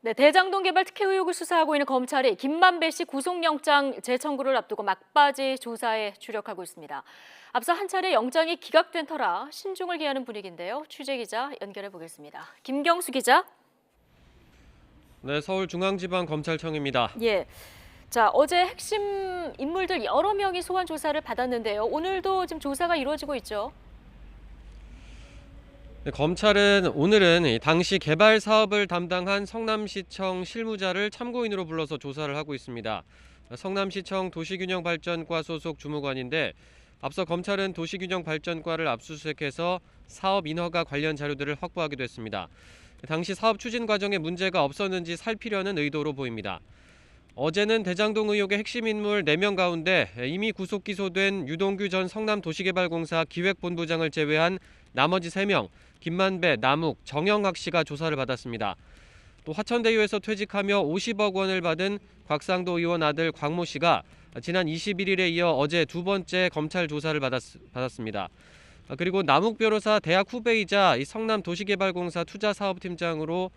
네, 대장동 개발 특혜 의혹을 수사하고 있는 검찰이 김만배 씨 구속영장 재청구를 앞두고 막바지 조사에 주력하고 있습니다. 앞서 한 차례 영장이 기각된 터라 신중을 기하는 분위기인데요. 취재 기자 연결해 보겠습니다. 김경수 기자. 네, 서울중앙지방검찰청입니다. 예. 자, 어제 핵심 인물들 여러 명이 소환 조사를 받았는데요. 오늘도 지금 조사가 이루어지고 있죠. 네, 검찰은 오늘은 당시 개발 사업을 담당한 성남시청 실무자를 참고인으로 불러서 조사를 하고 있습니다. 성남시청 도시균형발전과 소속 주무관인데 앞서 검찰은 도시균형발전과를 압수수색해서 사업 인허가 관련 자료들을 확보하기도 했습니다. 당시 사업 추진 과정에 문제가 없었는지 살피려는 의도로 보입니다. 어제는 대장동 의혹의 핵심 인물 4명 가운데 이미 구속 기소된 유동규 전 성남도시개발공사 기획본부장을 제외한 나머지 3명, 김만배, 남욱, 정영학 씨가 조사를 받았습니다. 또 화천대유에서 퇴직하며 50억 원을 받은 곽상도 의원 아들 광모 씨가 지난 21일에 이어 어제 두 번째 검찰 조사를 받았습니다. 그리고 남욱 변호사 대학 후배이자 성남도시개발공사 투자사업팀장으로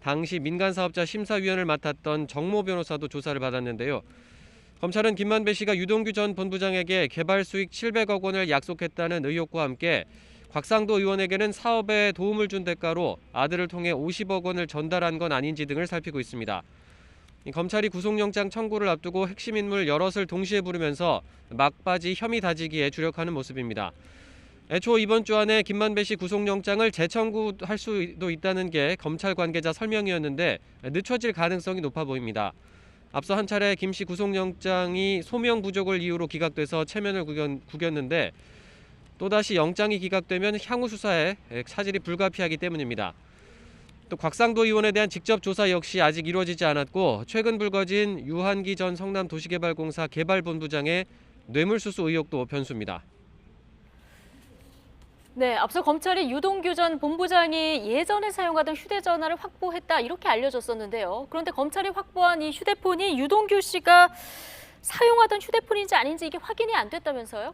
당시 민간사업자 심사위원을 맡았던 정모 변호사도 조사를 받았는데요. 검찰은 김만배 씨가 유동규 전 본부장에게 개발 수익 700억 원을 약속했다는 의혹과 함께 곽상도 의원에게는 사업에 도움을 준 대가로 아들을 통해 50억 원을 전달한 건 아닌지 등을 살피고 있습니다. 검찰이 구속영장 청구를 앞두고 핵심 인물 여럿을 동시에 부르면서 막바지 혐의 다지기에 주력하는 모습입니다. 애초 이번 주 안에 김만배 씨 구속영장을 재청구할 수도 있다는 게 검찰 관계자 설명이었는데 늦춰질 가능성이 높아 보입니다. 앞서 한 차례 김 씨 구속영장이 소명 부족을 이유로 기각돼서 체면을 구겼는데 또다시 영장이 기각되면 향후 수사에 차질이 불가피하기 때문입니다. 또 곽상도 의원에 대한 직접 조사 역시 아직 이루어지지 않았고 최근 불거진 유한기 전 성남도시개발공사 개발본부장의 뇌물수수 의혹도 변수입니다. 네, 앞서 검찰이 유동규 전 본부장이 예전에 사용하던 휴대전화를 확보했다 이렇게 알려졌었는데요. 그런데 검찰이 확보한 이 휴대폰이 유동규 씨가 사용하던 휴대폰인지 아닌지 이게 확인이 안 됐다면서요?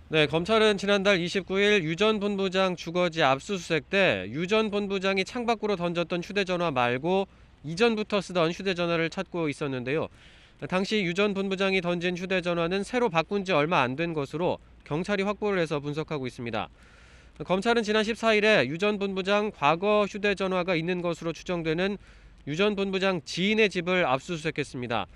네, 검찰은 지난달 29일 유 전 본부장 주거지 압수수색 때 유 전 본부장이 창밖으로 던졌던 휴대전화 말고 이전부터 쓰던 휴대전화를 찾고 있었는데요. 당시 유 전 본부장이 던진 휴대전화는 새로 바꾼 지 얼마 안 된 것으로 경찰이 확보를 해서 분석하고 있습니다. 검찰은 지난 14일에 유 전 본부장 과거 휴대전화가 있는 것으로 추정되는 유 전 본부장 지인의 집을 압수수색했습니다.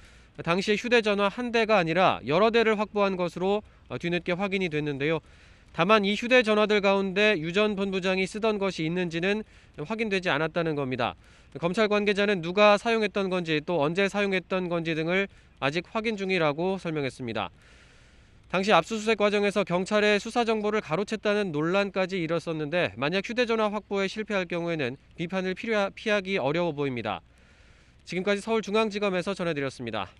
당시 휴대전화 한 대가 아니라 여러 대를 확보한 것으로 뒤늦게 확인이 됐는데요. 다만 이 휴대전화들 가운데 유 전 본부장이 쓰던 것이 있는지는 확인되지 않았다는 겁니다. 검찰 관계자는 누가 사용했던 건지 또 언제 사용했던 건지 등을 아직 확인 중이라고 설명했습니다. 당시 압수수색 과정에서 경찰의 수사 정보를 가로챘다는 논란까지 일었었는데 만약 휴대전화 확보에 실패할 경우에는 비판을 피하기 어려워 보입니다. 지금까지 서울중앙지검에서 전해드렸습니다.